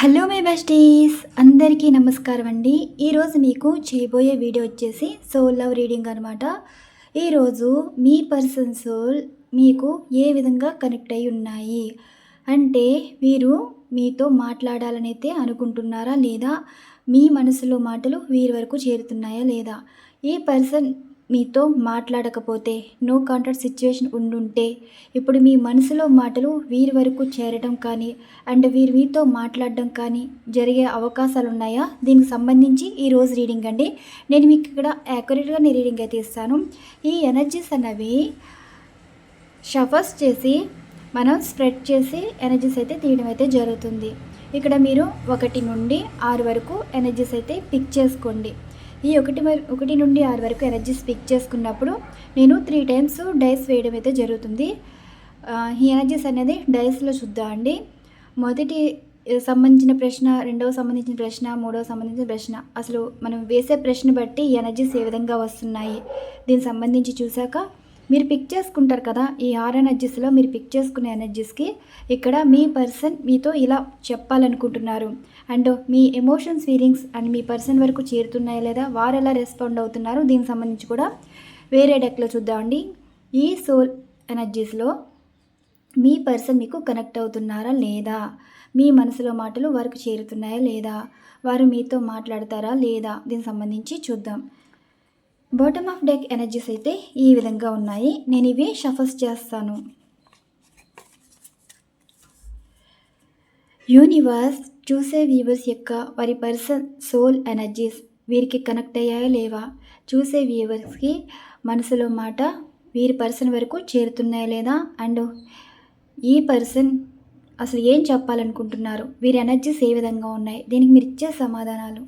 Hello my besties, అందరికీ నమస్కారం అండి. ఈరోజు మీకు చేయబోయే వీడియో వచ్చేసి సోల్ లవ్ రీడింగ్ అనమాట. ఈరోజు మీ పర్సన్ సోల్ మీకు ఏ విధంగా కనెక్ట్ అయి ఉన్నాయి అంటే, వీరు మీతో మాట్లాడాలనైతే అనుకుంటున్నారా లేదా, మీ మనసులో మాటలు వీరి వరకు చేరుతున్నాయా లేదా, ఈ పర్సన్ మీతో మాట్లాడకపోతే నో కాంటాక్ట్ సిచ్యువేషన్ ఉండుంటే ఇప్పుడు మీ మనసులో మాటలు వీరి వరకు చేరడం కానీ అండ్ వీరు మీతో మాట్లాడడం కానీ జరిగే అవకాశాలు ఉన్నాయా? దీనికి సంబంధించి ఈరోజు రీడింగ్ అండి. నేను మీకు ఇక్కడ యాక్యురేట్గా నేను రీడింగ్ అయితే ఇస్తాను. ఈ ఎనర్జీస్ అనేవి షఫర్స్ చేసి మనం స్ప్రెడ్ చేసి ఎనర్జీస్ అయితే తీయడం అయితే జరుగుతుంది. ఇక్కడ మీరు 1 నుండి 6 వరకు ఎనర్జీస్ అయితే పిక్ చేసుకోండి. ఈ 1 నుండి 6 వరకు ఎనర్జీస్ పిక్ చేసుకున్నప్పుడు నేను 3 టైమ్స్ డైస్ వేయడం అయితే జరుగుతుంది. ఈ ఎనర్జీస్ అనేది డైస్లో చూద్దాం అండి. మొదటి సంబంధించిన ప్రశ్న, రెండవ సంబంధించిన ప్రశ్న, మూడవ సంబంధించిన ప్రశ్న, అసలు మనం వేసే ప్రశ్న బట్టి ఈ ఎనర్జీస్ ఏ విధంగా వస్తున్నాయి దీనికి సంబంధించి చూశాక మీరు పిక్ చేసుకుంటారు కదా. ఈ 6 ఎనర్జీస్లో మీరు పిక్ చేసుకునే ఎనర్జీస్కి ఇక్కడ మీ పర్సన్ మీతో ఇలా చెప్పాలనుకుంటున్నారు and me emotions, feelings and me person వరకు చేరుతున్నాయా లేదా, వారు ఎలా రెస్పాండ్ అవుతున్నారు దీనికి సంబంధించి కూడా వేరే డెక్లో చూద్దామండి. ఈ సోల్ ఎనర్జీస్లో మీ పర్సన్ మీకు కనెక్ట్ అవుతున్నారా లేదా, మీ మనసులో మాటలు వారికి చేరుతున్నాయా లేదా, వారు మీతో మాట్లాడతారా లేదా దీనికి సంబంధించి చూద్దాం. బాటమ్ ఆఫ్ డెక్ ఎనర్జీస్ అయితే ఈ విధంగా ఉన్నాయి. నేను ఇవి షఫల్స్ చేస్తాను. యూనివర్స్ చూసే వ్యూవర్స్ యొక్క వారి పర్సన్ సోల్ ఎనర్జీస్ వీరికి కనెక్ట్ అయ్యాయా లేవా, చూసే వ్యూవర్స్కి మనసులో మాట వీరి పర్సన్ వరకు చేరుతున్నాయా లేదా, అండ్ ఈ పర్సన్ అసలు ఏం చెప్పాలనుకుంటున్నారు, వీరి ఎనర్జీస్ ఏ విధంగా ఉన్నాయి, దీనికి మీరు ఇచ్చే సమాధానాలు.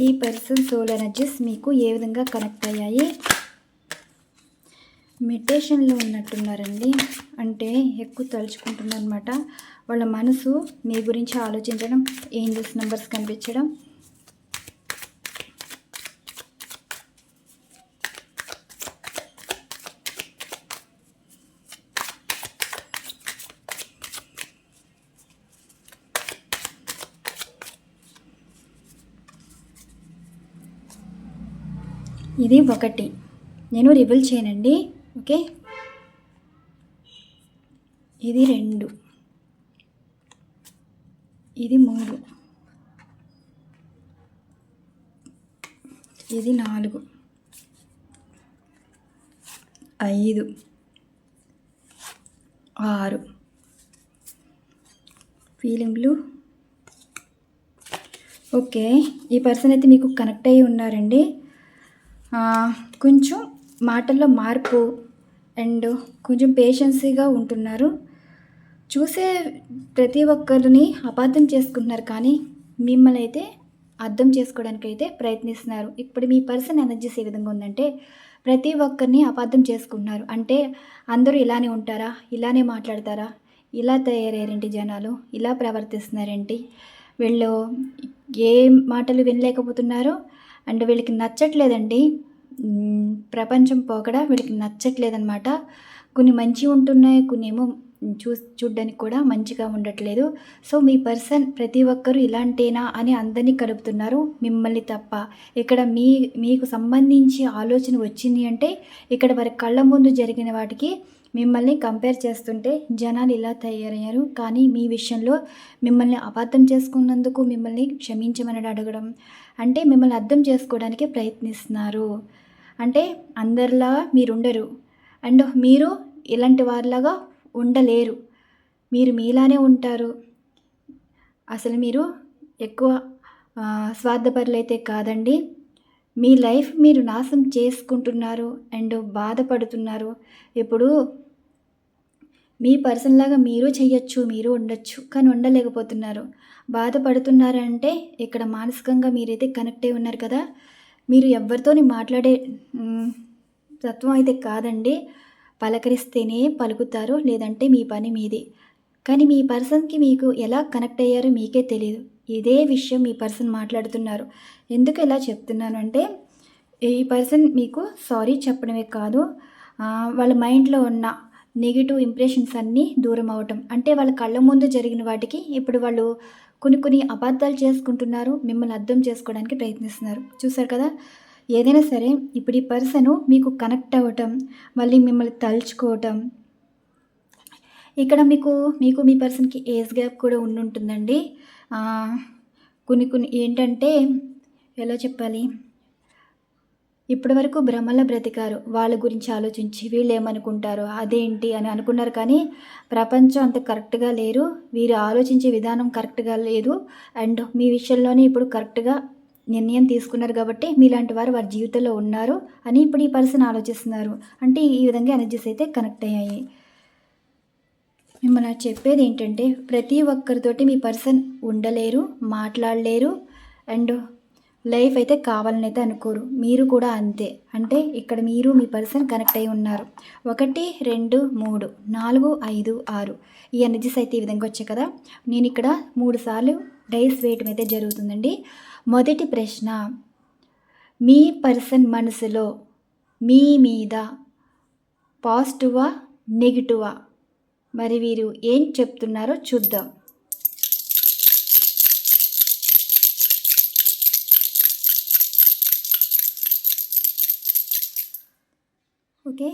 ఈ పర్సన్ సోల్ ఎనర్జీస్ మీకు ఏ విధంగా కనెక్ట్ అయ్యాయి. మెడిటేషన్లో ఉన్నట్టున్నారండి, అంటే ఎక్కువ తలుచుకుంటున్నారు అనమాట. వాళ్ళ మనసు మీ గురించి ఆలోచించడం, ఏంజల్స్ నెంబర్స్ కనిపించడం, ఇది 1 నేను రివీల్ చేయనండి. ఓకే, ఇది 2, ఇది 3, ఇది 4, 5, 6 ఫీలింగ్లు. ఓకే, ఈ పర్సన్ అయితే మీకు కనెక్ట్ అయ్యి ఉన్నారండి. కొంచెం మాటల్లో మార్పు అండ్ కొంచెం పేషెన్సీగా ఉంటున్నారు. చూసే ప్రతి ఒక్కరిని అపార్థం చేసుకుంటున్నారు, కానీ మిమ్మల్ని అయితే అర్థం చేసుకోవడానికి అయితే ప్రయత్నిస్తున్నారు. ఇప్పుడు మీ పర్సన్ ఎనర్జీస్ ఏ విధంగా ఉందంటే, ప్రతి ఒక్కరిని అపార్థం చేసుకుంటున్నారు. అంటే అందరూ ఇలానే ఉంటారా, ఇలానే మాట్లాడతారా, ఇలా తయారయ్యారేంటి జనాలు, ఇలా ప్రవర్తిస్తున్నారేంటి, వీళ్ళు ఏ మాటలు వినలేకపోతున్నారో అండ్ వీళ్ళకి నచ్చట్లేదండి, ప్రపంచం పోకడ వీళ్ళకి నచ్చట్లేదన్నమాట. కొన్ని మంచి ఉంటున్నాయి, కొన్ని ఏమో చూడ్డానికి కూడా మంచిగా ఉండట్లేదు. సో మీ పర్సన్ ప్రతి ఒక్కరూ ఇలాంటేనా అని అందరినీ కలుపుతున్నారు, మిమ్మల్ని తప్ప. ఇక్కడ మీకు సంబంధించి ఆలోచన వచ్చింది అంటే ఇక్కడ వారి కళ్ళ ముందు జరిగిన వాటికి మిమ్మల్ని కంపేర్ చేస్తుంటే జనాలు ఇలా తయారయ్యారు. కానీ మీ విషయంలో మిమ్మల్ని అపార్థం చేసుకున్నందుకు మిమ్మల్ని క్షమించమని అడగడం, అంటే మిమ్మల్ని అర్థం చేసుకోవడానికి ప్రయత్నిస్తున్నారు. అంటే అందరిలా మీరుండరు అండ్ మీరు ఇలాంటి వారిలాగా ఉండలేరు, మీరు మీలానే ఉంటారు. అసలు మీరు ఎక్కువ స్వార్థపరులైతే కాదండి. మీ లైఫ్ మీరు నాశనం చేసుకుంటున్నారు అండ్ బాధపడుతున్నారు. ఇప్పుడు మీ పర్సన్ లాగా మీరు చెయ్యొచ్చు, మీరు ఉండొచ్చు, కానీ ఉండలేకపోతున్నారు, బాధపడుతున్నారంటే ఇక్కడ మానసికంగా మీరైతే కనెక్ట్ అయి ఉన్నారు కదా. మీరు ఎవరితోని మాట్లాడే తత్వం అయితే కాదండి. పలకరిస్తేనే పలుకుతారు, లేదంటే మీ పని మీదే. కానీ మీ పర్సన్కి మీకు ఎలా కనెక్ట్ అయ్యారో మీకే తెలియదు. ఇదే విషయం మీ పర్సన్ మాట్లాడుతున్నారు. ఎందుకు ఇలా చెప్తున్నాను అంటే, ఈ పర్సన్ మీకు సారీ చెప్పడమే కాదు, వాళ్ళ మైండ్‌లో ఉన్న నెగెటివ్ ఇంప్రెషన్స్ అన్నీ దూరం అవ్వటం. అంటే వాళ్ళ కళ్ళ ముందు జరిగిన వాటికి ఇప్పుడు వాళ్ళు కొన్ని అబద్ధాలు చేసుకుంటున్నారు. మిమ్మల్ని అర్థం చేసుకోవడానికి ప్రయత్నిస్తున్నారు. చూసారు కదా! ఏదైనా సరే ఇప్పుడు ఈ పర్సను మీకు కనెక్ట్ అవ్వటం, మళ్ళీ మిమ్మల్ని తలుచుకోవటం. ఇక్కడ మీకు మీ పర్సన్‌కి ఏజ్ గ్యాప్ కూడా ఉండుంటుందండి. కొన్ని ఏంటంటే ఎలా చెప్పాలి? ఇప్పటివరకు భ్రమలో బ్రతికారు. వాళ్ళ గురించి ఆలోచించి వీళ్ళేమనుకుంటారో, అదేంటి అని అనుకున్నారు కానీ, ప్రపంచం అంత కరెక్ట్‌గా లేరు. వీరు ఆలోచించే విధానం కరెక్ట్‌గా లేదు. అండ్ మీ విషయంలోనే ఇప్పుడు కరెక్ట్‌గా నిర్ణయం తీసుకున్నారు కాబట్టి, మీలాంటి వారు వారి జీవితంలో ఉన్నారు అని ఇప్పుడు ఈ పర్సన్ ఆలోచిస్తున్నారు. అంటే ఈ విధంగా ఎనర్జీస్ అయితే కనెక్ట్ అయ్యాయి. మిమ్మల్ని చెప్పేదేంటంటే, ప్రతి ఒక్కరితోటి మీ పర్సన్ ఉండలేరు, మాట్లాడలేరు. అండ్ లైఫ్ అయితే కావాలనైతే అనుకోరు. మీరు కూడా అంతే. అంటే ఇక్కడ మీరు మీ పర్సన్ కనెక్ట్ అయ్యి ఉన్నారు. 1, 2, 3, 4, 5, 6 ఈ ఎనర్జీస్ అయితే ఈ విధంగా వచ్చాయి కదా! నేనిక్కడ 3 సార్లు డైస్ వేయటం అయితే జరుగుతుందండి. మొదటి ప్రశ్న, మీ పర్సన్ మనసులో మీ మీద పాజిటివా? నెగెటివా? మరి వీరు ఏం చెప్తున్నారో చూద్దాం. ఓకే.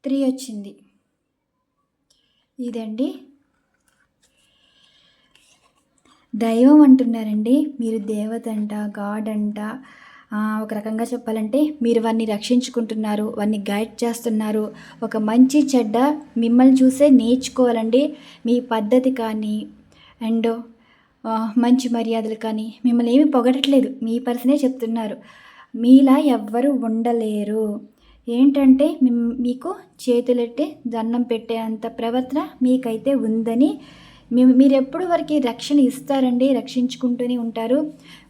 3 వచ్చింది. ఇదండి. దైవం అంటున్నారండి. మీరు దేవత అంట, గాడ్ అంట. ఒక రకంగా చెప్పాలంటే మీరు వారిని రక్షించుకుంటున్నారు, వారిని గైడ్ చేస్తున్నారు. ఒక మంచి చెడ్డ మిమ్మల్ని చూసే నేర్చుకోవాలండి. మీ పద్ధతి కానీ అండ్ మంచి మర్యాదలు కానీ మిమ్మల్ని ఏమి పొగడట్లేదు. మీ పర్సనే చెప్తున్నారు. మీలా ఎవ్వరు ఉండలేరు. ఏంటంటే మీకు చేతులెట్టి దండం పెట్టే అంత ప్రవర్తన మీకైతే ఉందని మీరెప్పుడు వారికి రక్షణ ఇస్తారండి. రక్షించుకుంటూనే ఉంటారు.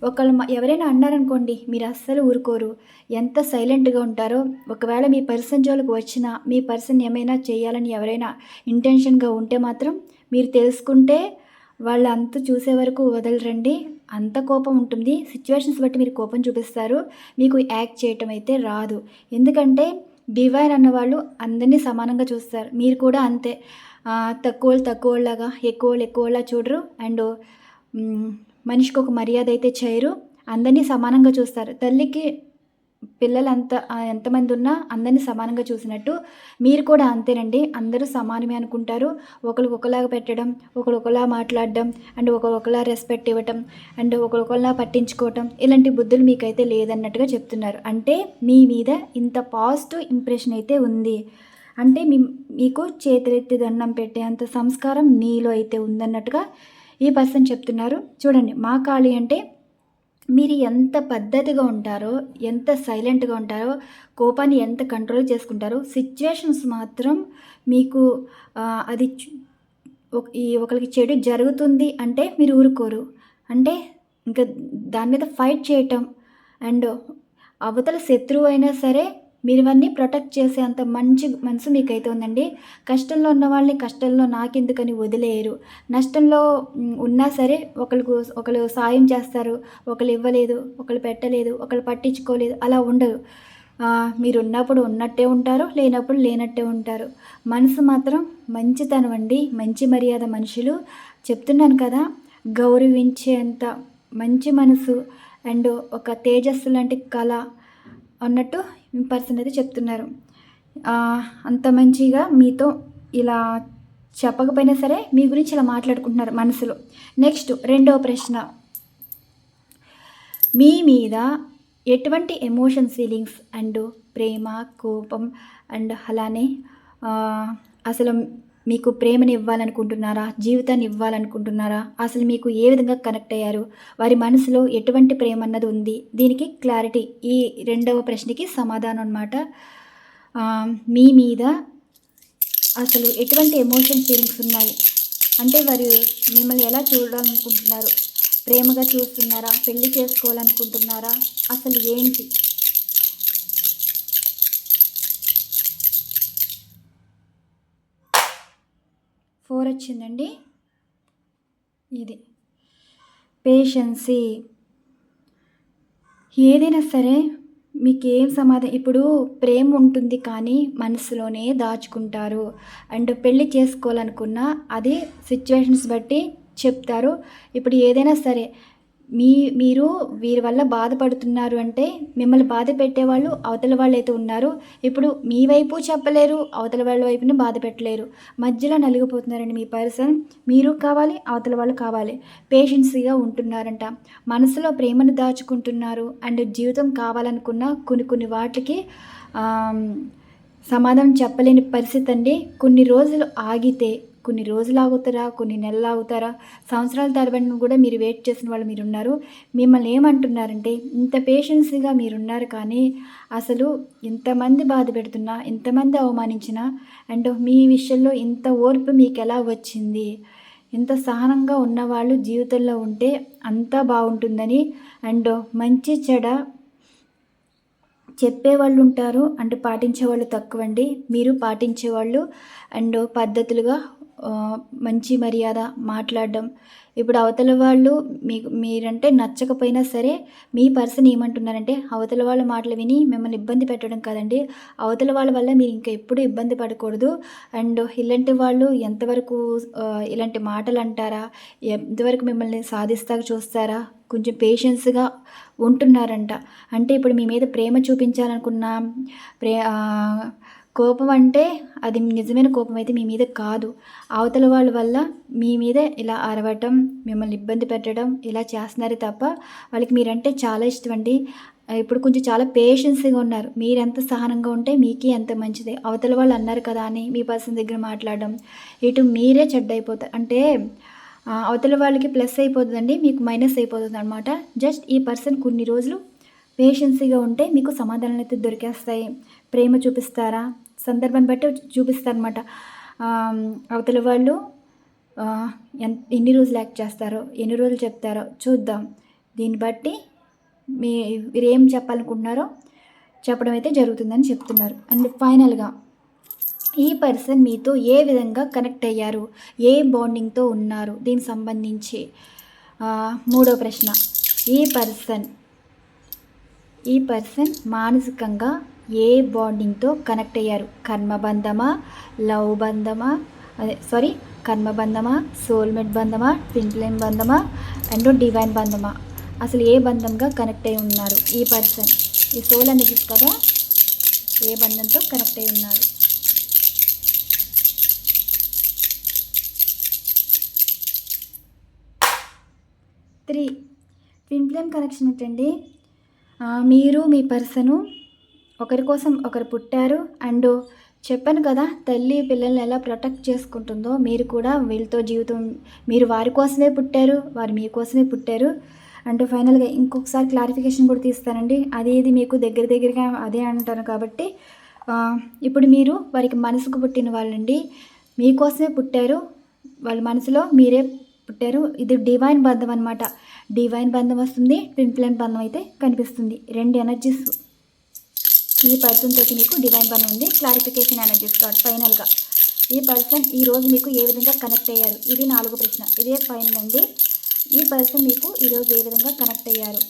ఒకళ్ళు ఎవరైనా అన్నారనుకోండి, మీరు అస్సలు ఊరుకోరు. ఎంత సైలెంట్‌గా ఉంటారో. ఒకవేళ మీ పర్సన్ జోలికి వచ్చినా, మీ పర్సన్ ఏమైనా చేయాలని ఎవరైనా ఇంటెన్షన్‌గా ఉంటే మాత్రం మీరు తెలుసుకుంటే వాళ్ళు అంతు చూసే వరకు వదలరండి. అంత కోపం ఉంటుంది. సిచ్యువేషన్స్ బట్టి మీరు కోపం చూపిస్తారు. మీకు యాక్ట్ చేయటం అయితే రాదు. ఎందుకంటే డివైన్ అన్నవాళ్ళు అందరినీ సమానంగా చూస్తారు. మీరు కూడా అంతే. తక్కువోళ్ళు తక్కువోళ్ళలాగా, ఎక్కువోళ్ళు ఎక్కువోళ్ళలా చూడరు. అండ్ మనిషికి ఒక మర్యాద అయితే చేయరు. అందరినీ సమానంగా చూస్తారు. తల్లికి పిల్లలంతా ఎంతమంది ఉన్నా అందరినీ సమానంగా చూసినట్టు మీరు కూడా అంతేనండి. అందరూ సమానమే అనుకుంటారు. ఒకళ్ళకి ఒకలాగా పెట్టడం, ఒకళ్ళు ఒకలా మాట్లాడడం, అండ్ ఒకళ్ళు ఒకలా రెస్పెక్ట్ ఇవ్వటం, అండ్ ఒకళ్ళు ఒకలా పట్టించుకోవటం, ఇలాంటి బుద్ధులు మీకైతే లేదన్నట్టుగా చెప్తున్నారు. అంటే మీ మీద ఇంత పాజిటివ్ ఇంప్రెషన్ అయితే ఉంది. అంటే మీకు చేతులెత్తి దండం పెట్టే అంత సంస్కారం మీలో అయితే ఉందన్నట్టుగా ఈ పర్సన్ చెప్తున్నారు. చూడండి, మా కాళీ అంటే మీరు ఎంత పద్ధతిగా ఉంటారో, ఎంత సైలెంట్‌గా ఉంటారో, కోపాన్ని ఎంత కంట్రోల్ చేసుకుంటారో, సిచ్యువేషన్స్ మాత్రం మీకు అది ఒకళ్ళకి చెడు జరుగుతుంది అంటే మీరు ఊరుకోరు. అంటే ఇంకా దాని మీద ఫైట్ చేయటం. అండ్ అవతల శత్రువు అయినా సరే మీరివన్నీ ప్రొటెక్ట్ చేసే అంత మంచి మనసు మీకైతే ఉందండి. కష్టంలో ఉన్న వాళ్ళని కష్టంలో నాకెందుకని వదిలేయరు. నష్టంలో ఉన్నా సరే ఒకళ్ళు సాయం చేస్తారు. ఒకళ్ళు ఇవ్వలేదు, ఒకళ్ళు పెట్టలేదు, ఒకళ్ళు పట్టించుకోలేదు, అలా ఉండరు. మీరున్నప్పుడు ఉన్నట్టే ఉంటారు, లేనప్పుడు లేనట్టే ఉంటారు. మనసు మాత్రం మంచితనం అండి. మంచి మర్యాద మనుషులు. చెప్తున్నాను కదా! గౌరవించేంత మంచి మనసు అండ్ ఒక తేజస్సు లాంటి కళ అన్నట్టు పర్సన్ అయితే చెప్తున్నారు. అంత మంచిగా మీతో ఇలా చెప్పకపోయినా సరే మీ గురించి ఇలా మాట్లాడుకుంటున్నారు మనసులో. నెక్స్ట్ రెండవ ప్రశ్న, మీ మీద ఎటువంటి ఎమోషన్స్, ఫీలింగ్స్ అండ్ ప్రేమ, కోపం అండ్ అలానే అసలు మీకు ప్రేమని ఇవ్వాలనుకుంటున్నారా? జీవితాన్ని ఇవ్వాలనుకుంటున్నారా? అసలు మీకు ఏ విధంగా కనెక్ట్ అయ్యారు? వారి మనసులో ఎటువంటి ప్రేమ అన్నది ఉంది? దీనికి క్లారిటీ ఈ రెండవ ప్రశ్నకి సమాధానం అన్నమాట. మీ మీద అసలు ఎటువంటి ఎమోషన్, ఫీలింగ్స్ ఉన్నాయి? అంటే వారు మిమ్మల్ని ఎలా చూడాలనుకుంటున్నారు? ప్రేమగా చూస్తున్నారా? పెళ్లి చేసుకోవాలనుకుంటున్నారా? అసలు ఏంటి? ఫోర్ వచ్చిందండి. ఇది పేషెన్సీ. ఏదైనా సరే మీకేం సమాధానం ఇప్పుడు ప్రేమ ఉంటుంది కానీ మనసులోనే దాచుకుంటారు. అండ్ పెళ్లి చేసుకోవాలనుకున్నా అది సిచ్యువేషన్స్ బట్టి చెప్తారు. ఇప్పుడు ఏదైనా సరే మీరు వీరి వల్ల బాధపడుతున్నారు అంటే మిమ్మల్ని బాధ పెట్టేవాళ్ళు అవతల వాళ్ళైతే ఉన్నారు. ఇప్పుడు మీ వైపు చెప్పలేరు, అవతల వాళ్ళ వైపున బాధ పెట్టలేరు. మధ్యలో నలిగిపోతున్నారండి మీ పర్సన్. మీరు కావాలి, అవతల వాళ్ళు కావాలి. పేషెన్సీగా ఉంటున్నారంట. మనసులో ప్రేమను దాచుకుంటున్నారు. అండ్ జీవితం కావాలనుకున్న కొన్ని వాటికి సమాధానం చెప్పలేని పరిస్థితి అండి. కొన్ని రోజులు ఆగితే కొన్ని రోజులు ఆగుతారా, కొన్ని నెలలు ఆగుతారా, సంవత్సరాల తరబడి కూడా మీరు వెయిట్ చేసిన వాళ్ళు మీరున్నారు. మిమ్మల్ని ఏమంటున్నారంటే ఇంత పేషెన్స్గా మీరున్నారు కానీ అసలు ఇంతమంది బాధ పెడుతున్నా, ఇంతమంది అవమానించినా అండ్ మీ విషయంలో ఇంత ఓర్పు మీకు ఎలా వచ్చింది, ఇంత సహనంగా ఉన్నవాళ్ళు జీవితంలో ఉంటే అంతా బాగుంటుందని అండ్ మంచి చెడ చెప్పేవాళ్ళు ఉంటారు అండ్ పాటించేవాళ్ళు తక్కువండి. మీరు పాటించేవాళ్ళు అండ్ పద్ధతులుగా మంచి మర్యాద మాట్లాడడం. ఇప్పుడు అవతల వాళ్ళు మీరంటే నచ్చకపోయినా సరే మీ పర్సన్ ఏమంటున్నారంటే అవతల వాళ్ళ మాటలు విని మిమ్మల్ని ఇబ్బంది పెట్టడం కాదండి, అవతల వాళ్ళ వల్ల మీరు ఇంకా ఎప్పుడు ఇబ్బంది పడకూడదు. అండ్ ఇలాంటి వాళ్ళు ఎంతవరకు ఇలాంటి మాటలు అంటారా, ఎంతవరకు మిమ్మల్ని సాధిస్తాక చూస్తారా, కొంచెం పేషెన్స్గా ఉంటున్నారంట. అంటే ఇప్పుడు మీ మీద ప్రేమ చూపించాలనుకున్న కోపం అంటే అది నిజమైన కోపం అయితే మీ మీద కాదు. అవతల వాళ్ళ వల్ల మీ మీద ఇలా అరవటం, మిమ్మల్ని ఇబ్బంది పెట్టడం ఇలా చేస్తున్నారే తప్ప వాళ్ళకి మీరంటే చాలా ఇష్టం అండి. ఇప్పుడు కొంచెం చాలా పేషెన్స్గా ఉన్నారు. మీరెంత సహనంగా ఉంటే మీకే అంత మంచిది. అవతల వాళ్ళు అన్నారు కదా అని మీ పర్సన్ దగ్గర మాట్లాడడం, ఇటు మీరే చెడ్డైపోతారు. అంటే అవతల వాళ్ళకి ప్లస్ అయిపోతుందండి, మీకు మైనస్ అయిపోతుంది అనమాట. జస్ట్ ఈ పర్సన్ కొన్ని రోజులు పేషెన్సీగా ఉంటే మీకు సమాధానాలు అయితే దొరికేస్తాయి. ప్రేమ చూపిస్తారా, సందర్భాన్ని బట్టి చూపిస్తారనమాట. అవతల వాళ్ళు ఎన్ని రోజులు యాక్ట్ చేస్తారో, ఎన్ని రోజులు చెప్తారో చూద్దాం. దీన్ని బట్టి మీరేం చెప్పాలనుకుంటున్నారో చెప్పడం అయితే జరుగుతుందని చెప్తున్నారు. అండ్ ఫైనల్గా ఈ పర్సన్ మీతో ఏ విధంగా కనెక్ట్ అయ్యారు, ఏ బాండింగ్తో ఉన్నారు, దీనికి సంబంధించి మూడో ప్రశ్న. ఈ పర్సన్ మానసికంగా ఏ బాండింగ్తో కనెక్ట్ అయ్యారు? కర్మబంధమా, లవ్ బంధమా, కర్మబంధమా, సోల్మేట్ బంధమా, ట్విన్ ఫ్లేమ్ బంధమా అండ్ డివైన్ బంధమా? అసలు ఏ బంధంగా కనెక్ట్ అయి ఉన్నారు ఈ పర్సన్? ఈ సోల్ అనేది కదా, ఏ బంధంతో కనెక్ట్ అయి ఉన్నారు? ట్విన్ ఫ్లేమ్ కనెక్షన్ ఏంటండి? మీరు మీ పర్సను ఒకరి కోసం ఒకరు పుట్టారు. అండ్ చెప్పాను కదా, తల్లి పిల్లల్ని ఎలా ప్రొటెక్ట్ చేసుకుంటుందో మీరు కూడా వీళ్ళతో జీవితం, మీరు వారి కోసమే పుట్టారు, వారు మీకోసమే పుట్టారు. అండ్ ఫైనల్గా ఇంకొకసారి క్లారిఫికేషన్ కూడా తీస్తానండి. ఇది మీకు దగ్గరగా అదే అంటాను కాబట్టి ఇప్పుడు మీరు వారికి మనసుకు పుట్టిన వాళ్ళండి, మీకోసమే పుట్టారు, వాళ్ళ మనసులో మీరే పుట్టారు. ఇది డివైన్ బంధం అనమాట. డివైన్ బంధం వస్తుంది, ట్విన్ ఫ్లేమ్ బంధం అయితే కనిపిస్తుంది. రెండు ఎనర్జీస్ ఈ పర్సన్ తోటి మీకు డివైన్ బంధం ఉంది. Clarification energies card. ఫైనల్గా ఈ పర్సన్ ఈరోజు మీకు ఏ విధంగా కనెక్ట్ అయ్యారు? ఇది 4వ ప్రశ్న. ఇదే ఫైనల్ అండి. ఈ పర్సన్ మీకు ఈరోజు ఏ విధంగా కనెక్ట్ అయ్యారు?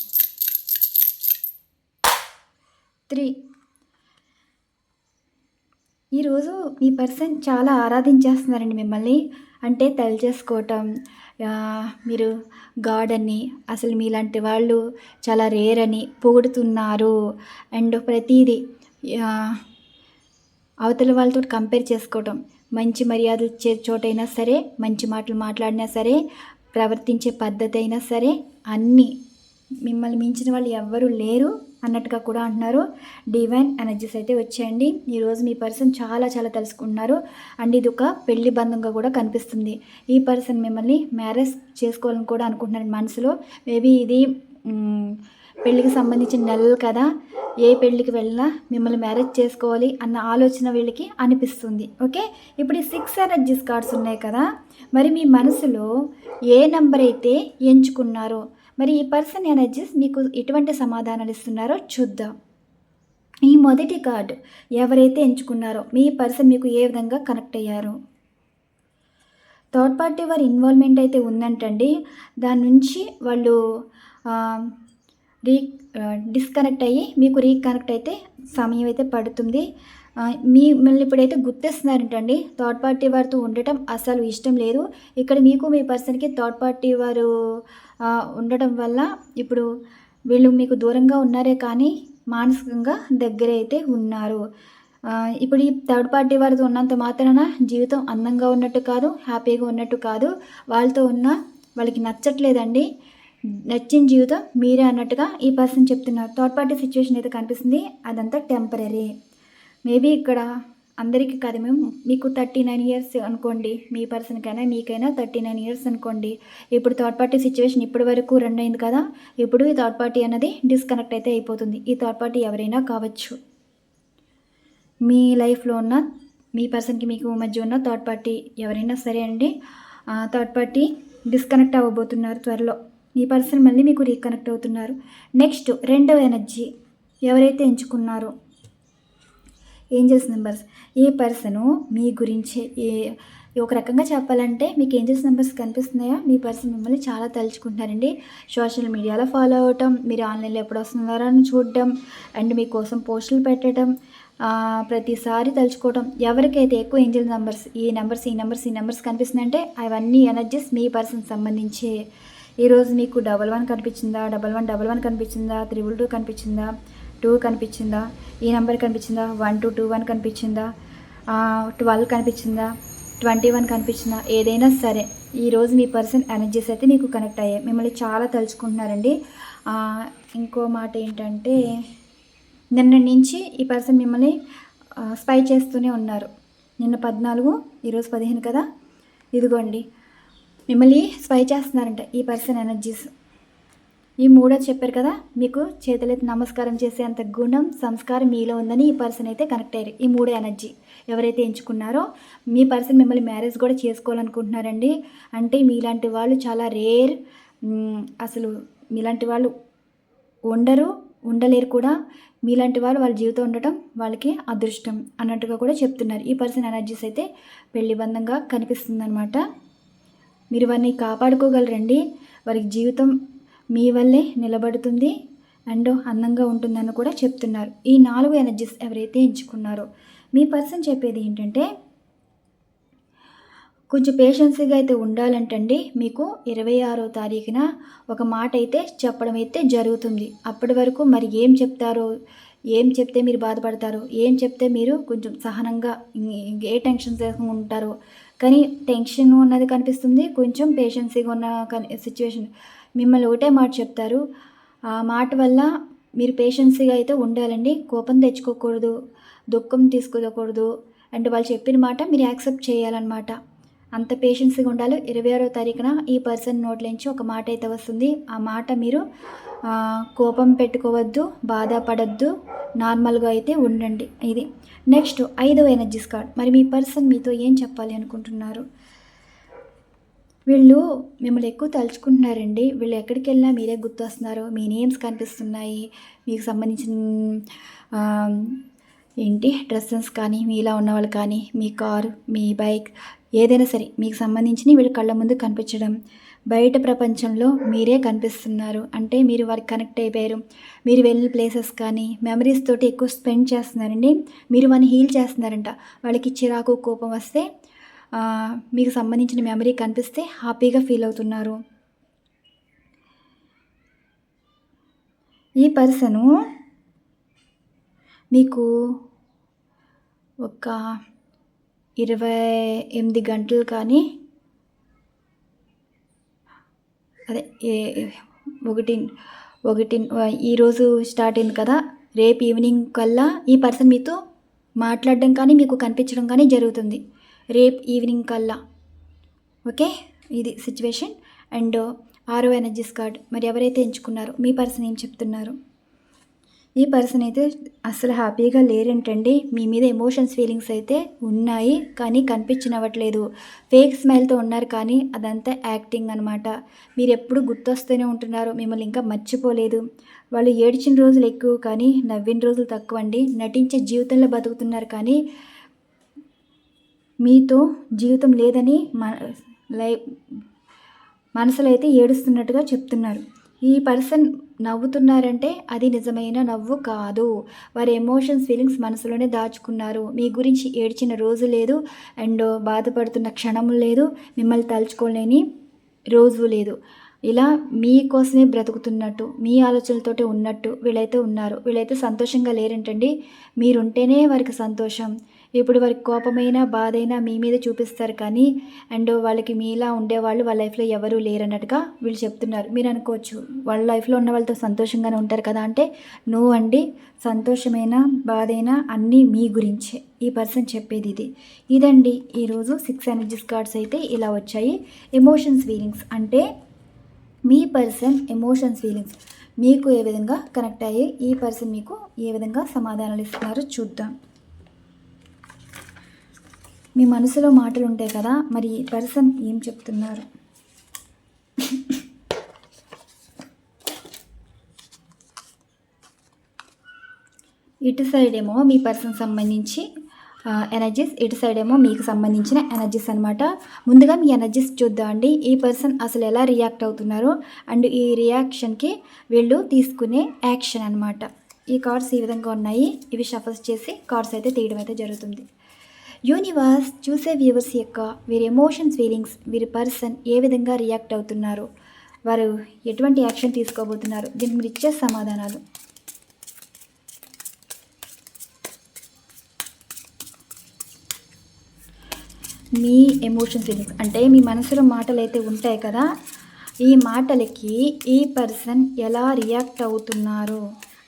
3. ఈరోజు మీ పర్సన్ చాలా ఆరాధించేస్తున్నారండి మిమ్మల్ని. అంటే చేసుకోవటం, మీరు గాడ్ అని, అసలు మీలాంటి వాళ్ళు చాలా రేర్ అని పొగుడుతున్నారు. అండ్ ప్రతిదీ అవతల వాళ్ళతో కంపేర్ చేసుకోవటం, మంచి మర్యాదలు ఇచ్చే చోటైనా సరే, మంచి మాటలు మాట్లాడినా సరే, ప్రవర్తించే పద్ధతి అయినా సరే, అన్నీ మిమ్మల్ని మించిన వాళ్ళు ఎవ్వరూ లేరు అన్నట్టుగా కూడా అంటున్నారు. డివైన్ ఎనర్జీస్ అయితే వచ్చాయండి. ఈరోజు మీ పర్సన్ చాలా తెలుసుకుంటున్నారు. అండ్ ఇది ఒక పెళ్లి బంధంగా కూడా కనిపిస్తుంది. ఈ పర్సన్ మిమ్మల్ని మ్యారేజ్ చేసుకోవాలని కూడా అనుకుంటున్నారు మనసులో. మేబీ ఇది పెళ్ళికి సంబంధించిన నెలలు కదా, ఏ పెళ్ళికి వెళ్ళినా మిమ్మల్ని మ్యారేజ్ చేసుకోవాలి అన్న ఆలోచన వీళ్ళకి అనిపిస్తుంది. ఓకే, ఇప్పుడు ఈ 6 ఎనర్జీస్ కార్డ్స్ ఉన్నాయి కదా, మరి మీ మనసులో ఏ నెంబర్ అయితే ఎంచుకున్నారో, మరి ఈ పర్సన్ ఎనర్జీస్ మీకు ఎటువంటి సమాధానాలు ఇస్తున్నారో చూద్దాం. ఈ మొదటి కార్డు ఎవరైతే ఎంచుకున్నారో మీ పర్సన్ మీకు ఏ విధంగా కనెక్ట్ అయ్యారు? థర్డ్ పార్టీ వారి ఇన్వాల్వ్మెంట్ అయితే ఉందంటండి. దాని నుంచి వాళ్ళు రీ డిస్కనెక్ట్ అయ్యి మీకు రీకనెక్ట్ అయితే సమయం అయితే పడుతుంది. మిమ్మల్ని ఇప్పుడైతే గుర్తిస్తున్నారంటండి. థర్డ్ పార్టీ వారితో ఉండటం అసలు ఇష్టం లేదు. ఇక్కడ మీకు మీ పర్సన్‌కి థర్డ్ పార్టీ వారు ఉండడం వల్ల ఇప్పుడు వీళ్ళు మీకు దూరంగా ఉన్నారే కానీ మానసికంగా దగ్గరే అయితే ఉన్నారు. ఇప్పుడు ఈ థర్డ్ పార్టీ వారితో ఉన్నంత మాత్రాన జీవితం అందంగా ఉన్నట్టు కాదు, హ్యాపీగా ఉన్నట్టు కాదు. వాళ్ళతో ఉన్న వాళ్ళకి నచ్చట్లేదండి. నచ్చిన జీవితం మీరే అన్నట్టుగా ఈ పర్సన్ చెప్తున్నారు. థర్డ్ పార్టీ సిచ్యువేషన్ అయితే కనిపిస్తుంది. అదంతా టెంపరరీ. మేబీ ఇక్కడ అందరికీ కాదు, మీకు 39 ఇయర్స్ అనుకోండి, మీ పర్సన్కైనా మీకైనా 39 ఇయర్స్ అనుకోండి. ఇప్పుడు థర్డ్ పార్టీ సిచ్యువేషన్ ఇప్పటి వరకు రన్ అయింది కదా. ఇప్పుడు ఈ థర్డ్ పార్టీ అన్నది డిస్కనెక్ట్ అయితే అయిపోతుంది. ఈ థర్డ్ పార్టీ ఎవరైనా కావచ్చు. మీ లైఫ్లో ఉన్న మీ పర్సన్కి మీకు మధ్య ఉన్న థర్డ్ పార్టీ ఎవరైనా సరే అండి. థర్డ్ పార్టీ డిస్కనెక్ట్ అవ్వబోతున్నారు త్వరలో. మీ పర్సన్ మళ్ళీ మీకు రీకనెక్ట్ అవుతున్నారు. నెక్స్ట్ రెండవ ఎనర్జీ ఎవరైతే ఎంచుకున్నారో ఏంజల్స్ నెంబర్స్. ఈ పర్సను మీ గురించి ఒక రకంగా చెప్పాలంటే మీకు ఏంజల్స్ నెంబర్స్ కనిపిస్తున్నాయా? మీ పర్సన్ మిమ్మల్ని చాలా తలుచుకుంటున్నారండి. సోషల్ మీడియాలో ఫాలో అవ్వటం, మీరు ఆన్లైన్లో ఎప్పుడు వస్తున్నారో అని చూడడం, అండ్ మీకోసం పోస్టులు పెట్టడం, ప్రతిసారి తలుచుకోవటం. ఎవరికైతే ఎక్కువ ఏంజల్ నెంబర్స్ ఈ నెంబర్స్ కనిపిస్తున్నాయంటే అవన్నీ ఎనర్జీస్ మీ పర్సన్ సంబంధించి. ఈరోజు మీకు 11 కనిపించిందా, 11 కనిపించిందా, 222 కనిపించిందా, 2 కనిపించిందా, ఈ నెంబర్ కనిపించిందా, 1221 కనిపించిందా, 12 కనిపించిందా, 21 కనిపించిందా, ఏదైనా సరే ఈరోజు మీ పర్సన్ ఎనర్జీస్ అయితే మీకు కనెక్ట్ అయ్యాయి. మిమ్మల్ని చాలా తలుచుకుంటున్నారండి. ఇంకో మాట ఏంటంటే నిన్న నుంచి ఈ పర్సన్ మిమ్మల్ని స్పై చేస్తూనే ఉన్నారు. నిన్న 14, ఈరోజు 15 కదా. ఇదిగోండి మిమ్మల్ని స్పై చేస్తున్నారంట ఈ పర్సన్ ఎనర్జీస్. ఈ మూడో చెప్పారు కదా, మీకు చేతులైతే నమస్కారం చేసే అంత గుణం, సంస్కారం మీలో ఉందని ఈ పర్సన్ అయితే కనెక్ట్ అయ్యారు. ఈ మూడో ఎనర్జీ ఎవరైతే ఎంచుకున్నారో మీ పర్సన్ మిమ్మల్ని మ్యారేజ్ కూడా చేసుకోవాలనుకుంటున్నారండి. అంటే మీలాంటి వాళ్ళు చాలా రేర్. అసలు మీలాంటి వాళ్ళు ఉండలేరు కూడా. మీలాంటి వాళ్ళు వాళ్ళ జీవితం ఉండటం వాళ్ళకి అదృష్టం అన్నట్టుగా కూడా చెప్తున్నారు. ఈ పర్సన్ ఎనర్జీస్ అయితే పెళ్లి బంధంగా కనిపిస్తుంది అనమాట. మీరు వారిని కాపాడుకోగలరండి. వారికి జీవితం మీ వల్లే నిలబడుతుంది అండ్ అందంగా ఉంటుందని కూడా చెప్తున్నారు. ఈ 4 ఎనర్జీస్ ఎవరైతే ఎంచుకున్నారో మీ పర్సన్ చెప్పేది ఏంటంటే కొంచెం పేషెన్స్గా అయితే ఉండాలంటండి. మీకు 26వ తారీఖున ఒక మాట అయితే చెప్పడం అయితే జరుగుతుంది. అప్పటి వరకు మరి ఏం చెప్తారో, ఏం చెప్తే మీరు బాధపడతారో, ఏం చెప్తే మీరు కొంచెం సహనంగా ఏ టెన్షన్ లేకుండా ఉంటారో, కానీ టెన్షన్ ఉన్నది కనిపిస్తుంది. కొంచెం పేషెన్సీగా ఉన్న సిచ్యువేషన్. మిమ్మల్ని ఒకటే మాట చెప్తారు. ఆ మాట వల్ల మీరు పేషెన్సీగా అయితే ఉండాలండి. కోపం తెచ్చుకోకూడదు, దుఃఖం తీసుకోకూడదు. అండ్ వాళ్ళు చెప్పిన మాట మీరు యాక్సెప్ట్ చేయాలన్నమాట. అంత పేషెన్స్గా ఉండాలి. 26వ తారీఖున ఈ పర్సన్ నోట్లోంచి ఒక మాట అయితే వస్తుంది. ఆ మాట మీరు కోపం పెట్టుకోవద్దు, బాధపడద్దు, నార్మల్గా అయితే ఉండండి. ఇది నెక్స్ట్ 5వ ఎనర్జీస్ కార్డ్. మరి మీ పర్సన్ మీతో ఏం చెప్పాలి అనుకుంటున్నారు? వీళ్ళు మిమ్మల్ని ఎక్కువ తలుచుకుంటున్నారండి. వీళ్ళు ఎక్కడికి వెళ్ళినా మీరే గుర్తొస్తున్నారు. మీ నేమ్స్ కనిపిస్తున్నాయి. మీకు సంబంధించిన డ్రెస్సెస్ కానీ, మీలా ఉన్నవాళ్ళు కానీ, మీ కారు, మీ బైక్ ఏదైనా సరే మీకు సంబంధించినవి వీళ్ళ కళ్ళ ముందు కనిపించడం. బయట ప్రపంచంలో మీరే కనిపిస్తున్నారు. అంటే మీరు వారికి కనెక్ట్ అయిపోయారు. మీరు వెళ్ళిన ప్లేసెస్ కానీ మెమరీస్ తోటి ఎక్కువ స్పెండ్ చేస్తున్నారండి. మీరు వారిని హీల్ చేస్తున్నారంట. వాళ్ళకి చిరాకు, కోపం వస్తే మీకు సంబంధించిన మెమరీ కనిపిస్తే హ్యాపీగా ఫీల్ అవుతున్నారు. ఈ పర్సను మీకు ఒక 28 గంటలు కానీ అదే ఒకటి ఈరోజు స్టార్ట్ అయింది కదా, రేపు ఈవినింగ్ కల్లా ఈ పర్సన్ మీతో మాట్లాడడం కానీ మీకు కనిపించడం కానీ జరుగుతుంది. రేపు ఈవినింగ్ కల్లా. ఓకే, ఇది సిచ్యువేషన్. అండ్ 6వ ఎనర్జీస్ కార్డ్. మరి ఎవరైతే ఎంచుకున్నారో మీ పర్సన్ ఏం చెప్తున్నారు? ఈ పర్సన్ అయితే అసలు హ్యాపీగా లేరంటండి. మీ మీద ఎమోషన్స్, ఫీలింగ్స్ అయితే ఉన్నాయి కానీ కనిపించనవ్వట్లేదు. ఫేక్ స్మైల్తో ఉన్నారు కానీ అదంతా యాక్టింగ్ అనమాట. మీరు ఎప్పుడు గుర్తొస్తూనే ఉంటున్నారు. మిమ్మల్ని ఇంకా మర్చిపోలేదు. వాళ్ళు ఏడ్చిన రోజులు ఎక్కువ కానీ నవ్విన రోజులు తక్కువ అండి. నటించే జీవితంలో బతుకుతున్నారు కానీ మీతో జీవితం లేదని లైఫ్ మనసులో అయితే ఏడుస్తున్నట్టుగా చెప్తున్నారు. ఈ పర్సన్ నవ్వుతున్నారంటే అది నిజమైన నవ్వు కాదు. వారి ఎమోషన్స్, ఫీలింగ్స్ మనసులోనే దాచుకున్నారు. మీ గురించి ఏడ్చిన రోజు లేదు, అండ్ బాధపడుతున్న క్షణం లేదు, మిమ్మల్ని తలుచుకోలేని రోజు లేదు. ఇలా మీకోసమే బ్రతుకుతున్నట్టు, మీ ఆలోచనలతోటే ఉన్నట్టు వీళ్ళైతే ఉన్నారు. వీళ్ళైతే సంతోషంగా లేరంటండి. మీరుంటేనే వారికి సంతోషం. ఇప్పుడు వారికి కోపమైన, బాధైనా మీ మీద చూపిస్తారు కానీ, అండ్ వాళ్ళకి మీలా ఉండేవాళ్ళు వాళ్ళ లైఫ్లో ఎవరూ లేరన్నట్టుగా వీళ్ళు చెప్తున్నారు. మీరు అనుకోవచ్చు, వాళ్ళ లైఫ్లో ఉన్న వాళ్ళతో సంతోషంగానే ఉంటారు కదా అంటే, నో అండి. సంతోషమైన, బాధైనా అన్నీ మీ గురించే. ఈ పర్సన్ చెప్పేది ఇదండి ఈరోజు 6 ఎనర్జీస్ కార్డ్స్ అయితే ఇలా వచ్చాయి. ఎమోషన్స్, ఫీలింగ్స్ అంటే మీ పర్సన్ ఎమోషన్స్, ఫీలింగ్స్ మీకు ఏ విధంగా కనెక్ట్ అయ్యి ఈ పర్సన్ మీకు ఏ విధంగా సమాధానాలు ఇస్తున్నారో చూద్దాం. మీ మనసులో మాటలు ఉంటాయి కదా, మరి ఈ పర్సన్ ఏం చెప్తున్నారు? ఇటు సైడ్ ఏమో మీ పర్సన్ సంబంధించి ఎనర్జీస్, ఇటు సైడ్ ఏమో మీకు సంబంధించిన ఎనర్జీస్ అనమాట. ముందుగా మీ ఎనర్జీస్ చూద్దామండి. ఈ పర్సన్ అసలు ఎలా రియాక్ట్ అవుతున్నారో అండ్ ఈ రియాక్షన్కి వీళ్ళు తీసుకునే యాక్షన్ అనమాట. ఈ కార్డ్స్ ఈ విధంగా ఉన్నాయి. ఇవి షఫల్స్ చేసి కార్డ్స్ అయితే తీయడం అయితే జరుగుతుంది. యూనివర్స్ చూసే వ్యూవర్స్ యొక్క వీరి ఎమోషన్స్, ఫీలింగ్స్, వీరి పర్సన్ ఏ విధంగా రియాక్ట్ అవుతున్నారు, వారు ఎటువంటి యాక్షన్ తీసుకోబోతున్నారు, దీనికి మీరు ఇచ్చే సమాధానాలు. మీ ఎమోషన్స్, ఫీలింగ్స్ అంటే మీ మనసులో మాటలు అయితే ఉంటాయి కదా, ఈ మాటలకి ఈ పర్సన్ ఎలా రియాక్ట్ అవుతున్నారు,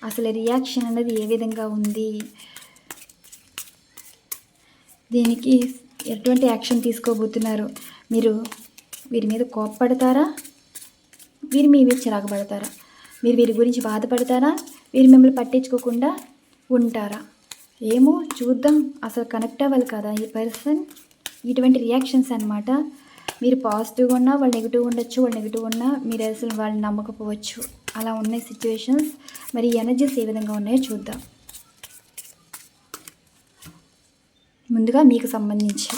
అసలు రియాక్షన్ అనేది ఏ విధంగా ఉంది, దీనికి ఎటువంటి యాక్షన్ తీసుకోబోతున్నారు, మీరు వీరి మీద కోపపడతారా, వీరు మీ మీద చిరాకు పడతారా, మీరు వీరి గురించి బాధపడతారా, వీరు మిమ్మల్ని పట్టించుకోకుండా ఉంటారా, ఏమో చూద్దాం. అసలు కనెక్ట్ అవ్వాలి కదా ఈ పర్సన్. ఇటువంటి రియాక్షన్స్ అనమాట. మీరు పాజిటివ్గా ఉన్నా వాళ్ళు నెగిటివ్గా ఉండొచ్చు, వాళ్ళు నెగిటివ్ ఉన్నా మీరు అసలు వాళ్ళని నమ్మకపోవచ్చు. అలా ఉన్నాయి సిచ్యువేషన్స్. మరి ఎనర్జీస్ ఏ విధంగా ఉన్నాయో చూద్దాం. ముందుగా మీకు సంబంధించి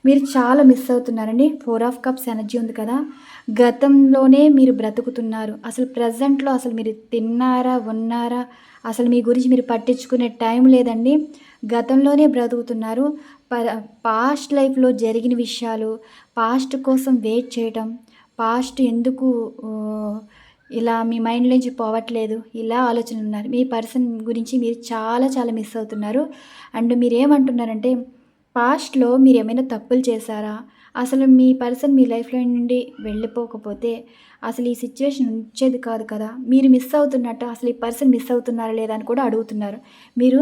మీరు చాలా మిస్ అవుతున్నారండి. 4 ఆఫ్ కప్స్ ఎనర్జీ ఉంది కదా, గతంలోనే మీరు బ్రతుకుతున్నారు. అసలు ప్రజెంట్లో అసలు మీరు తిన్నారా, ఉన్నారా, అసలు మీ గురించి మీరు పట్టించుకునే టైం లేదండి. గతంలోనే బ్రతుకుతున్నారు. పాస్ట్ లైఫ్లో జరిగిన విషయాలు, పాస్ట్ కోసం వెయిట్ చేయటం, పాస్ట్ ఎందుకు ఇలా మీ మైండ్లోంచి పోవట్లేదు, ఇలా ఆలోచనలు ఉన్నారు. మీ పర్సన్ గురించి మీరు చాలా చాలా మిస్ అవుతున్నారు. అండ్ మీరేమంటున్నారంటే, పాస్ట్లో మీరు ఏమైనా తప్పులు చేశారా, అసలు మీ పర్సన్ మీ లైఫ్లో నుండి వెళ్ళిపోకపోతే అసలు ఈ సిచ్యువేషన్ వచ్చేది కాదు కదా, మీరు మిస్ అవుతున్నట్టు, అసలు ఈ పర్సన్ మిస్ అవుతున్నారా లేదా అని కూడా అడుగుతున్నారు. మీరు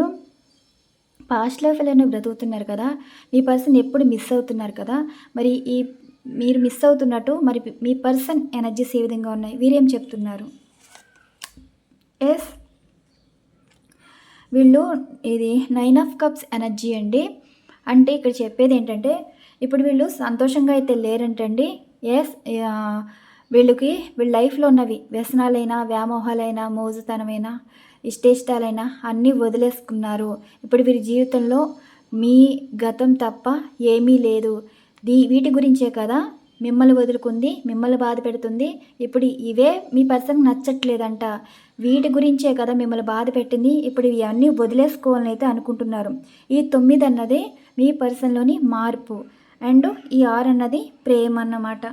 పాస్ట్ లైఫ్లోనే బ్రతుకుతున్నారు కదా, మీ పర్సన్ ఎప్పుడు మిస్ అవుతున్నారు కదా, మరి ఈ మీరు మిస్ అవుతున్నట్టు మరి మీ పర్సన్ ఎనర్జీస్ ఏ విధంగా ఉన్నాయి, వీరేం చెప్తున్నారు? ఎస్, వీళ్ళు ఇది 9 ఆఫ్ కప్స్ ఎనర్జీ అండి. అంటే ఇక్కడ చెప్పేది ఏంటంటే, ఇప్పుడు వీళ్ళు సంతోషంగా అయితే లేరంటండి. ఎస్, వీళ్ళ లైఫ్లో ఉన్నవి వ్యసనాలైనా, వ్యామోహాలైనా, మోజుతనమైనా, ఇష్టాలైనా అన్నీ వదిలేసుకున్నారు. ఇప్పుడు వీరి జీవితంలో మీ గతం తప్ప ఏమీ లేదు. వీటి గురించే కదా మిమ్మల్ని వదులుకుంది, మిమ్మల్ని బాధ పెడుతుంది. ఇప్పుడు ఇవే మీ పర్సన్కి నచ్చట్లేదంట. వీటి గురించే కదా మిమ్మల్ని బాధ పెట్టింది. ఇప్పుడు ఇవన్నీ వదిలేసుకోవాలని అయితే అనుకుంటున్నారు. ఈ 9 అన్నది మీ పర్సన్లోని మార్పు, అండ్ ఈ 6 అన్నది ప్రేమ అన్నమాట.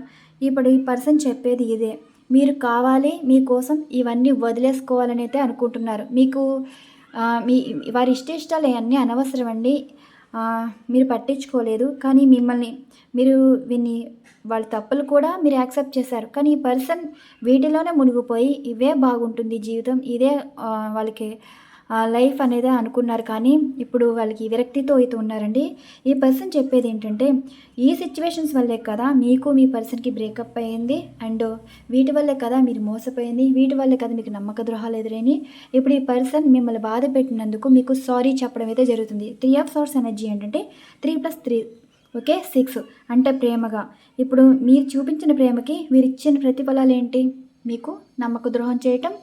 ఇప్పుడు ఈ పర్సన్ చెప్పేది ఇదే. మీరు కావాలి, మీకోసం ఇవన్నీ వదిలేసుకోవాలని అయితే అనుకుంటున్నారు. మీకు మీ వారి ఇష్టాలు అన్నీ అనవసరం అండి. మీరు పట్టించుకోలేదు, కానీ మీరు వాళ్ళ తప్పులు కూడా మీరు యాక్సెప్ట్ చేశారు. కానీ ఈ పర్సన్ వీటిలోనే మునిగిపోయి ఇవే బాగుంటుంది జీవితం, ఇదే వాళ్ళకి లైఫ్ అనేది అనుకున్నారు. కానీ ఇప్పుడు వాళ్ళకి విరక్తితో అయితే ఉన్నారండి. ఈ పర్సన్ చెప్పేది ఏంటంటే, ఈ సిచ్యువేషన్స్ వల్లే కదా మీకు మీ పర్సన్కి బ్రేకప్ అయ్యింది, అండ్ వీటి వల్లే కదా మీరు మోసపోయింది, వీటి వల్లే కదా మీకు నమ్మక ద్రోహాలు ఎదురైనాయి. ఇప్పుడు ఈ పర్సన్ మిమ్మల్ని బాధ పెట్టినందుకు మీకు సారీ చెప్పడం అయితే జరుగుతుంది. 3 ఆఫ్ సోర్స్ ఎనర్జీ ఏంటంటే 3 + 3 ఓకే 6 అంటే ప్రేమగా. ఇప్పుడు మీరు చూపించిన ప్రేమకి మీరు ఇచ్చిన ప్రతిఫలాలు ఏంటి? మీకు నమ్మక ద్రోహం చేయటం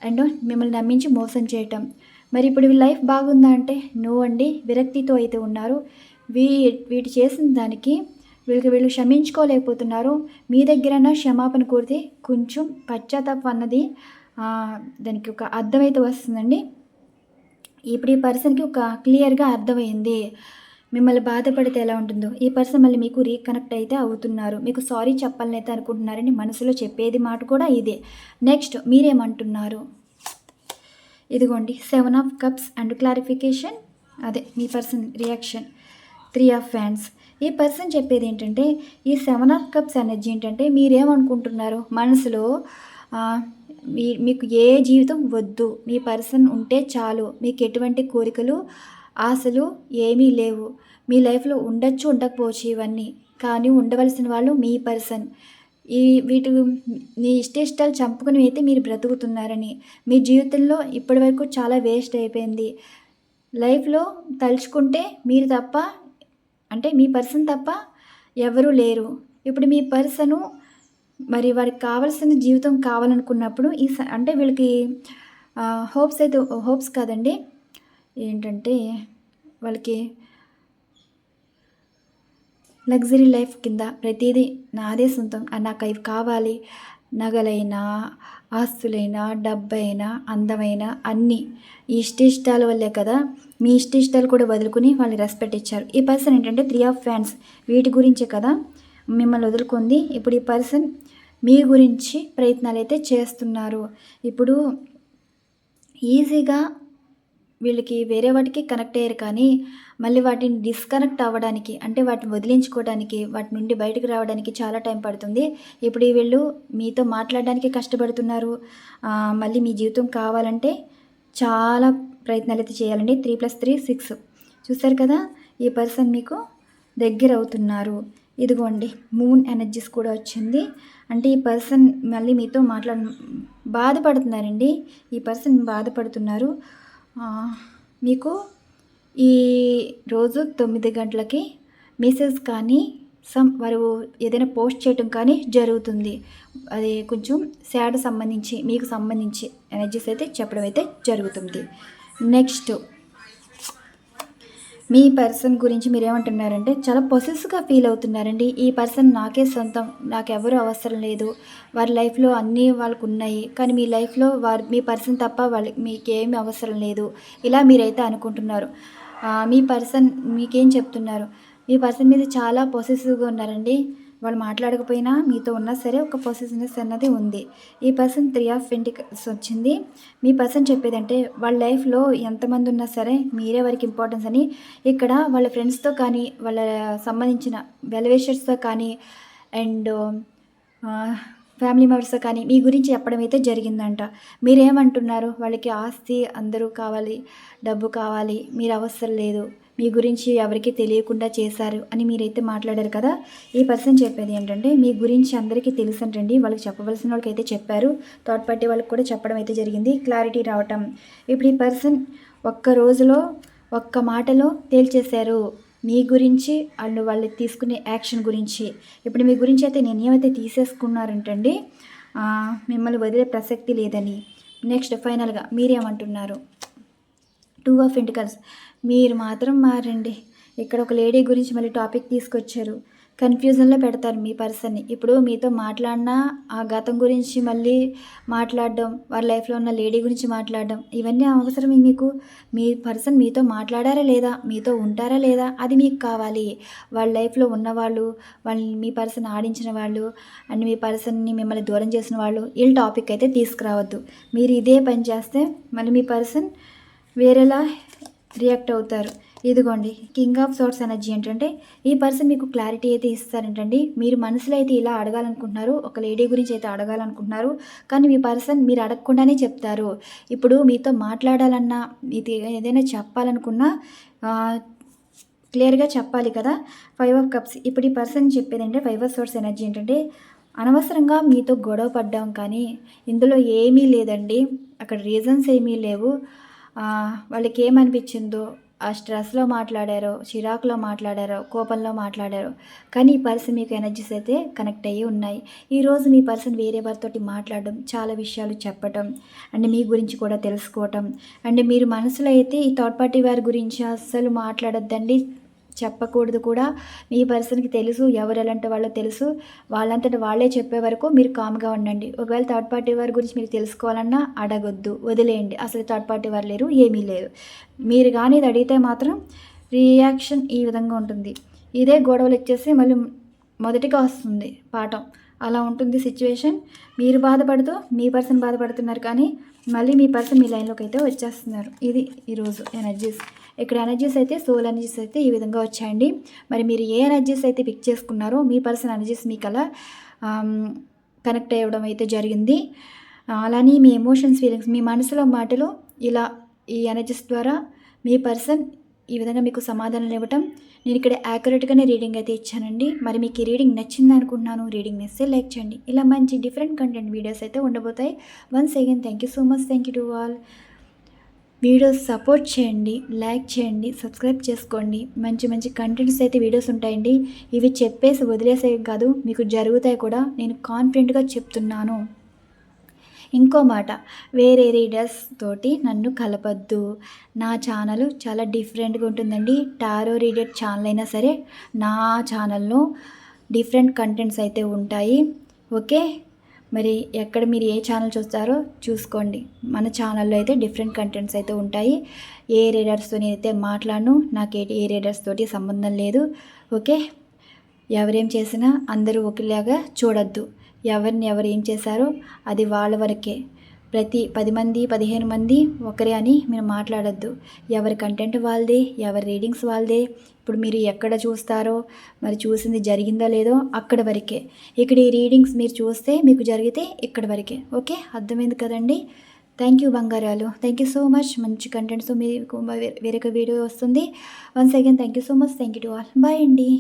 అండ్ మిమ్మల్ని నమ్మించి మోసం చేయటం. మరి ఇప్పుడు లైఫ్ బాగుందా అంటే నో అండి, విరక్తితో అయితే ఉన్నారు. వీటి చేసిన దానికి వీళ్ళు క్షమించుకోలేకపోతున్నారు. మీ దగ్గరన్నా క్షమాపణ కోరితే కొంచెం పశ్చాత్తాపం అన్నది దానికి ఒక అర్థమైతే వస్తుందండి. ఇప్పుడు ఈ పర్సన్‌కి ఒక క్లియర్‌గా అర్థమైంది. మిమ్మల్ని బాధపడితే ఎలా ఉంటుందో, ఈ పర్సన్ మళ్ళీ మీకు రీకనెక్ట్ అయితే అవుతున్నారు. మీకు సారీ చెప్పాలనైతే అనుకుంటున్నారని మనసులో చెప్పేది మాట కూడా ఇదే. నెక్స్ట్ మీరేమంటున్నారు? ఇదిగోండి 7 ఆఫ్ కప్స్ అండ్ క్లారిఫికేషన్. అదే మీ పర్సన్ రియాక్షన్ 3 ఆఫ్ ఫ్యాన్స్. ఈ పర్సన్ చెప్పేది ఏంటంటే, ఈ 7 ఆఫ్ కప్స్ ఎనర్జీ ఏంటంటే మీరేమనుకుంటున్నారు మనసులో, మీకు ఏ జీవితం వద్దు, మీ పర్సన్ ఉంటే చాలు, మీకు ఎటువంటి కోరికలు ఆశలు ఏమీ లేవు, మీ లైఫ్లో ఉండొచ్చు ఉండకపోవచ్చు ఇవన్నీ, కానీ ఉండవలసిన వాళ్ళు మీ పర్సన్. వీటి మీ ఇష్టాలు చంపుకుని అయితే మీరు బ్రతుకుతున్నారని, మీ జీవితంలో ఇప్పటివరకు చాలా వేస్ట్ అయిపోయింది. లైఫ్లో తలుచుకుంటే మీరు తప్ప, అంటే మీ పర్సన్ తప్ప ఎవరూ లేరు. ఇప్పుడు మీ పర్సను మరి వారికి కావాల్సిన జీవితం కావాలనుకున్నప్పుడు అంటే వీళ్ళకి హోప్స్ కాదండి, ఏంటంటే వాళ్ళకి లగ్జరీ లైఫ్ కింద ప్రతిదీ నాదే సొంతం, నాకు అవి కావాలి, నగలైనా ఆస్తులైనా డబ్బైనా అందమైన అన్నీ ఈ ఇష్టాల వల్లే కదా మీ ఇష్టాలు కూడా వదులుకుని వాళ్ళు రెస్పెక్ట్ ఇచ్చారు. ఈ పర్సన్ ఏంటంటే 3 ఆఫ్ ఫ్యాన్స్, వీటి గురించే కదా మిమ్మల్ని వదులుకుంది. ఇప్పుడు ఈ పర్సన్ మీ గురించి ప్రయత్నాలు అయితే చేస్తున్నారు. ఇప్పుడు ఈజీగా వీళ్ళకి వేరే వాటికి కనెక్ట్ అయ్యారు, కానీ మళ్ళీ వాటిని డిస్కనెక్ట్ అవ్వడానికి, అంటే వాటిని వదిలించుకోవడానికి, వాటి నుండి బయటకు రావడానికి చాలా టైం పడుతుంది. ఇప్పుడు వీళ్ళు మీతో మాట్లాడడానికి కష్టపడుతున్నారు. మళ్ళీ మీ జీవితం కావాలంటే చాలా ప్రయత్నాలు అయితే చేయాలండి. 3+3 6 చూసారు కదా, ఈ పర్సన్ మీకు దగ్గర అవుతున్నారు. ఇదిగోండి మూన్ ఎనర్జీస్ కూడా వచ్చింది. అంటే ఈ పర్సన్ మళ్ళీ మీతో బాధపడుతున్నారండి. ఈ పర్సన్ బాధపడుతున్నారు. మీకు ఈ రోజు 9 గంటలకి మెసేజ్ కానీ వారు ఏదైనా పోస్ట్ చేయటం కానీ జరుగుతుంది. అది కొంచెం సాడ్ సంబంధించి మీకు సంబంధించి ఎనర్జీస్ అయితే చెప్పడం అయితే జరుగుతుంది. నెక్స్ట్ మీ పర్సన్ గురించి మీరేమంటున్నారంటే చాలా పొసెసివ్గా ఫీల్ అవుతున్నారండి. ఈ పర్సన్ నాకే సొంతం, నాకెవరూ అవసరం లేదు, వారి లైఫ్లో అన్నీ వాళ్ళకు ఉన్నాయి, కానీ మీ లైఫ్లో మీ పర్సన్ తప్ప మీకేమీ అవసరం లేదు, ఇలా మీరైతే అనుకుంటున్నారు. మీ పర్సన్ మీకేం చెప్తున్నారు, మీ పర్సన్ మీద చాలా పొసెసివ్గా ఉన్నారండి. వాళ్ళు మాట్లాడకపోయినా మీతో ఉన్నా సరే ఒక పొసెసివ్నెస్ అన్నది ఉంది. ఈ పర్సన్ 3 ఆఫ్ పెంటికల్స్ వచ్చింది. మీ పర్సన్ చెప్పేదంటే వాళ్ళ లైఫ్లో ఎంతమంది ఉన్నా సరే మీరే వారికి ఇంపార్టెన్స్ అని, ఇక్కడ వాళ్ళ ఫ్రెండ్స్తో కానీ వాళ్ళ సంబంధించిన వెల్విషర్స్తో కానీ అండ్ ఫ్యామిలీ మెంబర్స్తో కానీ మీ గురించి చెప్పడం అయితే జరిగిందంట. మీరేమంటున్నారు, వాళ్ళకి ఆస్తి అందరూ కావాలి, డబ్బు కావాలి, మీరు అవసరం లేదు, మీ గురించి ఎవరికి తెలియకుండా చేశారు అని మీరైతే మాట్లాడారు కదా. ఈ పర్సన్ చెప్పేది ఏంటంటే మీ గురించి అందరికీ తెలుసంటండి, వాళ్ళకి చెప్పవలసిన వాళ్ళకి అయితే చెప్పారు, థర్డ్ పార్టీ వాళ్ళకి కూడా చెప్పడం అయితే జరిగింది, క్లారిటీ రావటం. ఇప్పుడు ఈ పర్సన్ ఒక్క రోజులో ఒక్క మాటలో తేల్చేశారు మీ గురించి, వాళ్ళు తీసుకునే యాక్షన్ గురించి. ఇప్పుడు మీ గురించి అయితే నిర్ణయం అయితే తీసేసుకున్నారంటండి, మిమ్మల్ని వదిలే ప్రసక్తి లేదని. నెక్స్ట్ ఫైనల్గా మీరేమంటున్నారు? 2 ఆఫ్ పెంటికల్స్. మీరు మాత్రం మారండి. ఇక్కడ ఒక లేడీ గురించి మళ్ళీ టాపిక్ తీసుకొచ్చారు, కన్ఫ్యూజన్లో పెడతారు మీ పర్సన్ని. ఇప్పుడు మీతో మాట్లాడినా ఆ గతం గురించి మళ్ళీ మాట్లాడడం, వారి లైఫ్లో ఉన్న లేడీ గురించి మాట్లాడడం, ఇవన్నీ అవసరమే మీకు? మీ పర్సన్ మీతో మాట్లాడారా లేదా, మీతో ఉంటారా లేదా, అది మీకు కావాలి. వాళ్ళ లైఫ్లో ఉన్నవాళ్ళు, మీ పర్సన్ ఆడించిన వాళ్ళు అండ్ మీ పర్సన్ని మిమ్మల్ని దూరం చేసిన వాళ్ళు, వీళ్ళ టాపిక్ అయితే తీసుకురావద్దు. మీరు ఇదే పని చేస్తే మళ్ళీ మీ పర్సన్ వేరేలా రియాక్ట్ అవుతారు. ఇదిగోండి కింగ్ ఆఫ్ సోర్స్ ఎనర్జీ ఏంటంటే ఈ పర్సన్ మీకు క్లారిటీ అయితే ఇస్తారంటండి. మీరు మనసులో అయితే ఇలా అడగాలనుకుంటున్నారు, ఒక లేడీ గురించి అయితే అడగాలనుకుంటున్నారు, కానీ మీ పర్సన్ మీరు అడగకుండానే చెప్తారు. ఇప్పుడు మీతో మాట్లాడాలన్నా, ఇది ఏదైనా చెప్పాలనుకున్నా క్లియర్గా చెప్పాలి కదా. 5 ఆఫ్ కప్స్. ఇప్పుడు ఈ పర్సన్ చెప్పేది అంటే 5 ఆఫ్ సోర్స్ ఎనర్జీ ఏంటంటే అనవసరంగా మీతో గొడవ పడ్డాం, కానీ ఇందులో ఏమీ లేదండి, అక్కడ రీజన్స్ ఏమీ లేవు. వాళ్ళకి ఏమనిపించిందో ఆ స్ట్రెస్లో మాట్లాడారో, చిరాకులో మాట్లాడారో, కోపంలో మాట్లాడారో, కానీ ఈ పర్సన్ మీకు ఎనర్జీస్ అయితే కనెక్ట్ అయ్యి ఉన్నాయి. ఈరోజు మీ పర్సన్ వేరే వారితోటి మాట్లాడడం, చాలా విషయాలు చెప్పటం అండ్ మీ గురించి కూడా తెలుసుకోవటం, అండ్ మీరు మనసులో అయితే ఈ థర్డ్ పార్టీ వారి గురించి అస్సలు మాట్లాడొద్దండి, చెప్పకూడదు కూడా. మీ పర్సన్‌కి తెలుసు ఎవరు ఎలాంటి వాళ్ళో తెలుసు. వాళ్ళంతట వాళ్ళే చెప్పే వరకు మీరు కామ్‌గా ఉండండి. ఒకవేళ థర్డ్ పార్టీ వారి గురించి మీకు తెలుసుకోవాలన్నా అడగొద్దు. వదిలేయండి. అసలు థర్డ్ పార్టీ వారు లేరు. ఏమీ లేరు. మీరు గాని ఇది అడిగితే మాత్రం రియాక్షన్ ఈ విధంగా ఉంటుంది. ఇదే గొడవలొచ్చేసి మళ్ళీ మొదటిగా వస్తుంది పాఠం. అలా ఉంటుంది సిచ్యువేషన్. మీరు బాధపడుతూ మీ పర్సన్ బాధపడుతున్నారు, కానీ మళ్ళీ మీ పర్సన్ మీ లైన్‌లోకి అయితే వచ్చేస్తున్నారు. ఇది ఈరోజు ఎనర్జీస్. ఇక్కడ ఎనర్జీస్ అయితే సోల్ ఎనర్జీస్ అయితే ఈ విధంగా వచ్చాయండి. మరి మీరు ఏ ఎనర్జీస్ అయితే పిక్ చేసుకున్నారో మీ పర్సన్ ఎనర్జీస్ మీకు అలా కనెక్ట్ అవ్వడం అయితే జరిగింది. అలానే మీ ఎమోషన్స్, ఫీలింగ్స్, మీ మనసులో మాటలు ఇలా ఈ ఎనర్జీస్ ద్వారా మీ పర్సన్ ఈ విధంగా మీకు సమాధానాలు ఇవ్వటం. నేను ఇక్కడ యాక్యురేట్గానే రీడింగ్ అయితే ఇచ్చానండి. మరి మీకు ఈ రీడింగ్ నచ్చింది అనుకుంటున్నాను. రీడింగ్ నచ్చితే లైక్ చేయండి. ఇలా మంచి డిఫరెంట్ కంటెంట్ వీడియోస్ అయితే ఉండబోతాయి. Once again thank you so much. Thank you to all. Videos support చేయండి, లైక్ చేయండి, సబ్స్క్రైబ్ చేసుకోండి. మంచి మంచి కంటెంట్స్ అయితే వీడియోస్ ఉంటాయండి. ఇవి చెప్పేసి వదిలేసే కాదు, మీకు జరుగుతాయి కూడా. నేను కాన్ఫిడెంట్గా చెప్తున్నాను. ఇంకో మాట, వేరే రీడర్స్ తోటి నన్ను కలపద్దు. నా ఛానల్ చాలా డిఫరెంట్గా ఉంటుందండి. టారో రీడర్ ఛానల్ అయినా సరే నా ఛానల్లో డిఫరెంట్ కంటెంట్స్ అయితే ఉంటాయి. ఓకే, మరి ఎక్కడ మీరు ఏ ఛానల్ చూస్తారో చూసుకోండి. మన ఛానల్లో అయితే డిఫరెంట్ కంటెంట్స్ అయితే ఉంటాయి. ఏ రీడర్స్తో నేనైతే మాట్లాడను. నాకు ఏ రీడర్స్ తోటి సంబంధం లేదు. ఓకే, ఎవరేం చేసినా అందరూ ఒకలాగా చూడొద్దు. ఎవరిని ఎవరు ఏం చేశారో అది వాళ్ళ వరకే. ప్రతి 10 మంది 15 మంది ఒకరే అని మీరు మాట్లాడొద్దు. ఎవరి కంటెంట్ వాళ్ళదే, ఎవరి రీడింగ్స్ వాళ్ళదే. ఇప్పుడు మీరు ఎక్కడ చూస్తారో, మరి చూసింది జరిగిందో లేదో అక్కడ వరకే. ఇక్కడ ఈ రీడింగ్స్ మీరు చూస్తే మీకు జరిగితే ఇక్కడ వరకే. ఓకే, అర్థమైంది కదండి. థ్యాంక్ యూ బంగారాలు. Thank you so much. మంచి కంటెంట్స్ మీకు వేరొక వీడియో వస్తుంది. Once again thank you so much. Thank you to all. Bye అండి.